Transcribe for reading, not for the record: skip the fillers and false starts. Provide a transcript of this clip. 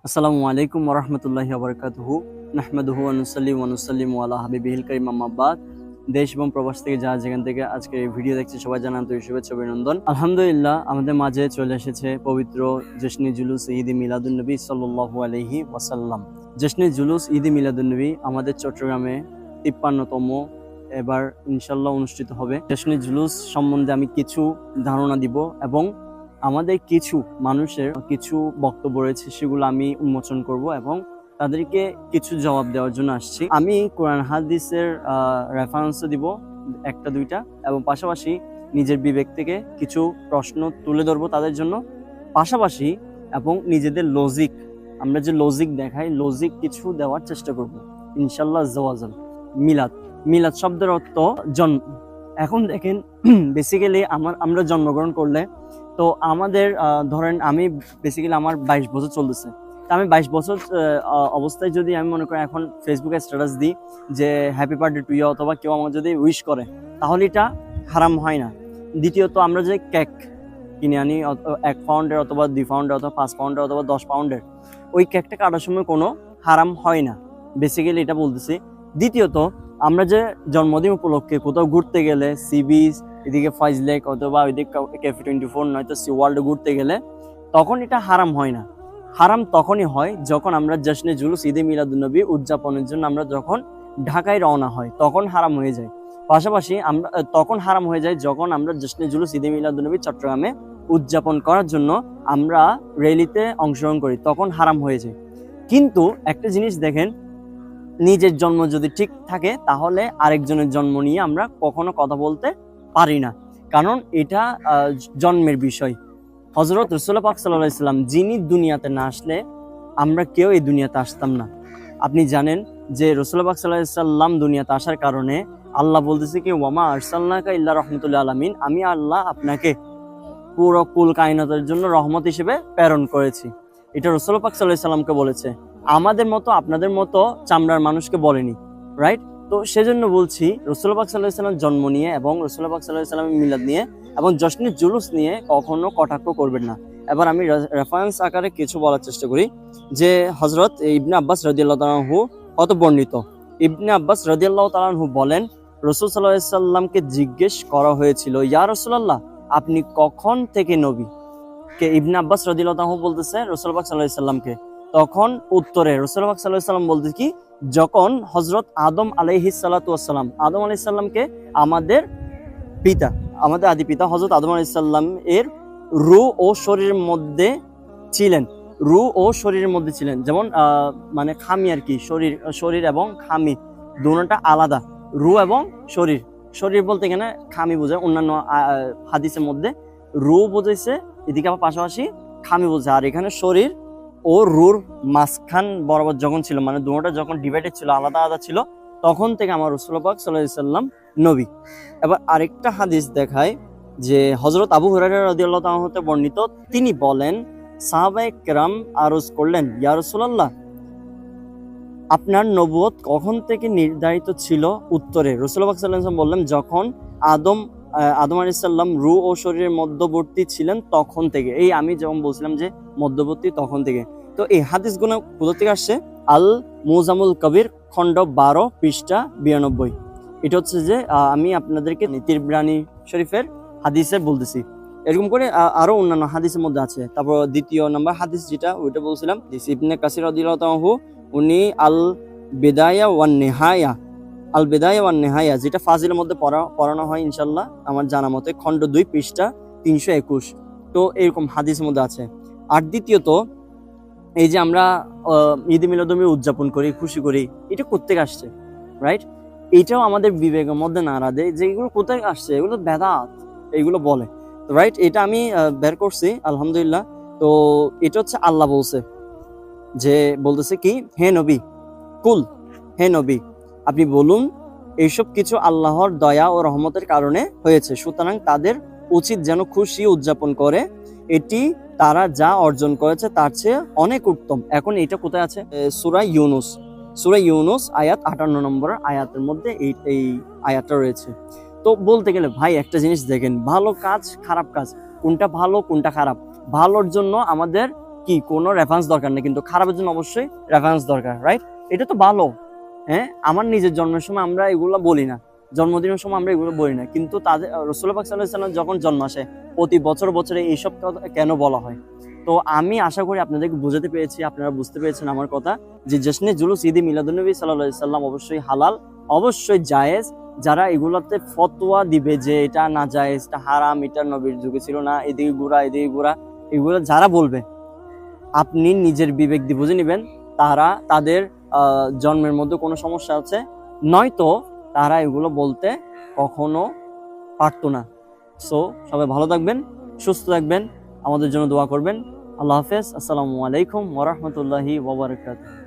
আসসালামু আলাইকুম ওয়া রাহমাতুল্লাহি ওয়া বারাকাতুহু। নাহমাদুহু ওয়া নুসাল্লি ওয়া নুসাল্লিমু আলা হাবিবিহিল কারীম, আম্মা বাদ। দেশ এবং প্রবাস থেকে যারা যেখান থেকে আজকে এই ভিডিও দেখছে সবাই জানান আন্তরিক শুভেচ্ছা অভিনন্দন। আলহামদুলিল্লাহ, আমাদের মাঝে চলে এসেছে পবিত্র জশ্নে জুলুস ঈদ মিলাদুন নবী সাল্লাল্লাহু আলাইহি ওয়াসাল্লাম। জশ্নে জুলুস ঈদ মিলাদুন নবী আমাদের চট্টগ্রামে 53তম এবার ইনশাআল্লাহ অনুষ্ঠিত হবে। জশ্নে জুলুস সম্বন্ধে আমি কিছু ধারণা দিব এবং আমাদের কিছু মানুষের কিছু বক্তব্য রয়েছে, সেগুলো আমি উন্মোচন করব এবং তাদেরকে কিছু জবাব দেওয়ার জন্য আসছি। আমি কোরআন হাদিসের রেফারেন্স দিব একটা দুইটা, এবং পাশাপাশি নিজের বিবেক থেকে কিছু প্রশ্ন তুলে ধরবো তাদের জন্য, পাশাপাশি এবং নিজেদের লজিক, আমরা যে লজিক দেখাই, লজিক কিছু দেওয়ার চেষ্টা করব ইনশাল্লাহ আজ্জাওয়াজাল। মিলাদ, মিলাদ শব্দের অর্থ জন্ম। এখন দেখেন, বেসিক্যালি আমরা জন্মগ্রহণ করলে তো আমাদের ধরেন আমি বেসিক্যালি আমার 22 বছর চলতেছে, তো আমি 22 বছর অবস্থায় যদি আমি মনে করি এখন ফেসবুকে স্ট্যাটাস দিই যে হ্যাপি বার্থডে টু ইউ, অথবা কেউ আমার যদি উইশ করে, তাহলে এটা হারাম হয় না। দ্বিতীয়ত, আমরা যে কেক কিনে আনি 1 পাউন্ডের অথবা 2 পাউন্ডের অথবা 5 পাউন্ডের অথবা 10 পাউন্ডের, ওই কেকটা কাটার সময় কোনো হারাম হয় না, বেসিক্যালি এটা বলতেছি। দ্বিতীয়ত, আমরা যে জন্মদিন উপলক্ষে কোথাও ঘুরতে গেলে, সি বিচ, এদিকে ফয়েজ লেক অথবা ওইদিকে ক্যাফে 24 নয়তো সি ওয়ার্ল্ডে ঘুরতে গেলে, তখন এটা হারাম হয় না। হারাম তখনই হয় যখন আমরা জশ্নে জুলুস ঈদে মিলাদুন্নবী উদযাপনের জন্য আমরা যখন ঢাকায় রওনা হয়, তখন হারাম হয়ে যায়। পাশাপাশি আমরা তখন হারাম হয়ে যায় যখন আমরা জশ্নে জুলুস ঈদে মিলাদুন্নবী চট্টগ্রামে উদযাপন করার জন্য আমরা র্যালিতে অংশগ্রহণ করি, তখন হারাম হয়ে যায়। কিন্তু একটা জিনিস দেখেন, নিজের জন্ম যদি ঠিক থাকে তাহলে আরেকজনের জন্ম নিয়ে আমরা কখনো কথা বলতে পারি না, কারণ এটা জন্মের বিষয়। হযরত রাসূলুল্লাহ পাক সাল্লাল্লাহু আলাইহি ওয়াসাল্লাম যিনি দুনিয়াতে না আসলে আমরা কেউ এই দুনিয়াতে আসতাম না। আপনি জানেন যে রাসূলুল্লাহ পাক সাল্লাল্লাহু আলাইহি ওয়াসাল্লাম দুনিয়াতে আসার কারণে আল্লাহ বলতেছে কি, ওয়ামা আরসালনাকা ইল্লা রাহমাতুল আলামিন, আমি আল্লাহ আপনাকে পুরো কুল কায়নাতের জন্য রহমত হিসেবে প্রেরণ করেছি। এটা রাসূলুল্লাহ পাক সাল্লাল্লাহু আলাইহি ওয়াসাল্লামকে বলেছে, আমাদের মতো আপনাদের মতো চামড়ার মানুষকে বলেনি, রাইট? তো সেজন্য বলছি, রাসূলুল্লাহ পাক সাল্লাল্লাহু আলাইহি ওয়াসাল্লাম জন্ম নিয়ে এবং রাসূলুল্লাহ পাক সাল্লাল্লাহু আলাইহি ওয়াসাল্লামের মিলাদ নিয়ে এবং জশ্নে জুলুস নিয়ে কখনো কটাক্ষ করবেন না। এবার আমি রেফারেন্স আকারে কিছু বলার চেষ্টা করি যে হযরত ইবনে আব্বাস রাদিয়াল্লাহু তাআলা আনহু কত বর্ণিত। ইবনে আব্বাস রাদিয়াল্লাহু তাআলা আনহু বলেন, রাসূল সাল্লাল্লাহু আলাইহি ওয়াসাল্লামকে জিজ্ঞেস করা হয়েছিল, ইয়া রাসূলুল্লাহ, আপনি কখন থেকে নবী? কে? ইবনে আব্বাস রাদিয়াল্লাহু তাআলা আনহু বলতেছে রাসূল পাক সাল্লাল্লাহু আলাইহি ওয়াসাল্লামকে। তখন উত্তরে রাসূল পাক সাল্লাল্লাহু আলাইহি ওয়াসাল্লাম বলতে কি, যখন হযরত আদম আলাইহিস সালাতু ওয়াসসালাম, আদম আলাইহিস সালামকে আমাদের পিতা, আমাদের আদি পিতা হযরত আদম আলাইহিস সালাম এর রূহ ও শরীরের মধ্যে ছিলেন, রূহ ও শরীরের মধ্যে ছিলেন, যেমন মানে খামি আর কি, শরীর এবং খামি দুটোটা আলাদা, রূহ এবং শরীর। শরীর বলতে এখানে খামি বোঝায়, অন্যান্য হাদিসের মধ্যে রূহ বোঝাইছে, এদিকে আবার পাশাপাশি খামি বোঝায়, আর এখানে শরীর ও রুর মাঝখান বরাবর যখন ছিল, মানে দুটোটা যখন ডিভাইডেড ছিল, আলাদা আলাদা ছিল, তখন থেকে আমার রাসূলুল্লাহ পাক সাল্লাল্লাহু আলাইহি ওয়াসাল্লাম নবী। এবার আরেকটা হাদিস দেখায় যে হযরত আবু হুরায়রা রাদিয়াল্লাহু তাআলা হতে বর্ণিত, তিনি বলেন, সাহাবায়ে কেরাম আরজ করলেন, ইয়া রাসূলুল্লাহ, আপনার নবুয়ত কখন থেকে নির্ধারিত ছিল? উত্তরে রাসূলুল্লাহ পাক সাল্লাল্লাহু আলাইহি ওয়াসাল্লাম বললেন, যখন আদম আলাইহিস সালাম রূহ ও শরীরের মধ্যবর্তী ছিলেন তখন থেকে। এই আমি যেমন বলছিলাম যে মধ্যবর্তী, তখন থেকে। তো এই হাদিসগুলো কোথা থেকে আসছে? আল মুজামুল কবির খণ্ড 12 পৃষ্ঠা 92। এটা হচ্ছে যে আমি আপনাদেরকে তিরমিজি শরীফের হাদিসে বলতেছি, এরকম করে আরো অন্যান্য হাদিসের মধ্যে আছে। তারপর দ্বিতীয় নাম্বার হাদিস যেটা, ওইটা বলছিলাম ইবনে কাসির রাদিয়াল্লাহু তাআলা, উনি আল বিদায়া ওয়ান নিহায়া, আল বিদায়া ওয়ান নিহায়া, যেটা ফাজিলের মধ্যে পড়ানো হয় ইনশাআল্লাহ আমার জানা মতে, খণ্ড 2 পৃষ্ঠা 321। তো এরকম হাদিসের মধ্যে আছে। আর দ্বিতীয়ত, এই যে আমরা ঈদ মিলাদুন্নবী উদযাপন করি, খুশি করি, এটা কোত্থেকে আসছে, রাইট? এটাও আমাদের বিবেকের মধ্যে নাড়া দেয় যে এগুলো কোথায় আসছে, এগুলো বেদাত, এগুলো বলে, রাইট? এটা আমি বের করছি আলহামদুলিল্লাহ। তো এটা হচ্ছে আল্লাহ বলছে, যে বলতেছে কি, হে নবী কুল, হে নবী আপনি বলুন, এইসব কিছু আল্লাহর দয়া ও রহমতের কারণে হয়েছে, সুতরাং তাদের উচিত যেন খুশি উদযাপন করে, এটি তারা যা অর্জন করেছে তার চেয়ে অনেক উত্তম। এখন এটা কোথায় আছে? সূরা ইউনূস আয়াত 58 নম্বর আয়াতের মধ্যে এই আয়াতটা রয়েছে। তো বলতে গেলে ভাই একটা জিনিস দেখেন, ভালো কাজ খারাপ কাজ, কোনটা ভালো কোনটা খারাপ, ভালোর জন্য আমাদের কি কি কোনো রেফারেন্স দরকার নেই, কিন্তু খারাপের জন্য অবশ্যই রেফারেন্স দরকার, রাইট? এটা তো ভালো। হ্যাঁ, আমার নিজের জন্মের সময় আমরা এগুলো বলি না, জন্মদিনের সময় আমরা এগুলো বলি না, কিন্তু তাদের রাসূল পাক সাল্লাল্লাহু আলাইহি ওয়াসাল্লাম যখন জন্ম আসে প্রতি বছরে এইসব কথা কেন বলা হয়? তো আমি আশা করি আপনাদেরকে বোঝাতে পেরেছি, আপনারা বুঝতে পেরেছেন আমার কথা, যে জশ্নে জুলুস ঈদে মিলাদুন্নবী সাল্লাল্লাহু আলাইহি সাল্লাম অবশ্যই হালাল, অবশ্যই জায়েজ। যারা এগুলাতে ফতোয়া দিবে যে এটা না জায়েজ, এটা হারাম, এটা নবীর যুগে ছিল না, এদিকে ঘোরা, এগুলো যারা বলবে, আপনি নিজের বিবেক দিয়ে বুঝে নেবেন তারা তাদের জন্মের মধ্যে কোনো সমস্যা আছে, নয়তো তারা এগুলো বলতে কখনো পারতো না। সো সবাই ভালো থাকবেন, সুস্থ থাকবেন, আমাদের জন্য দোয়া করবেন। আল্লাহ হাফেজ। আসসালামু আলাইকুম ওয়া রাহমাতুল্লাহি ওয়া বারাকাতুহু।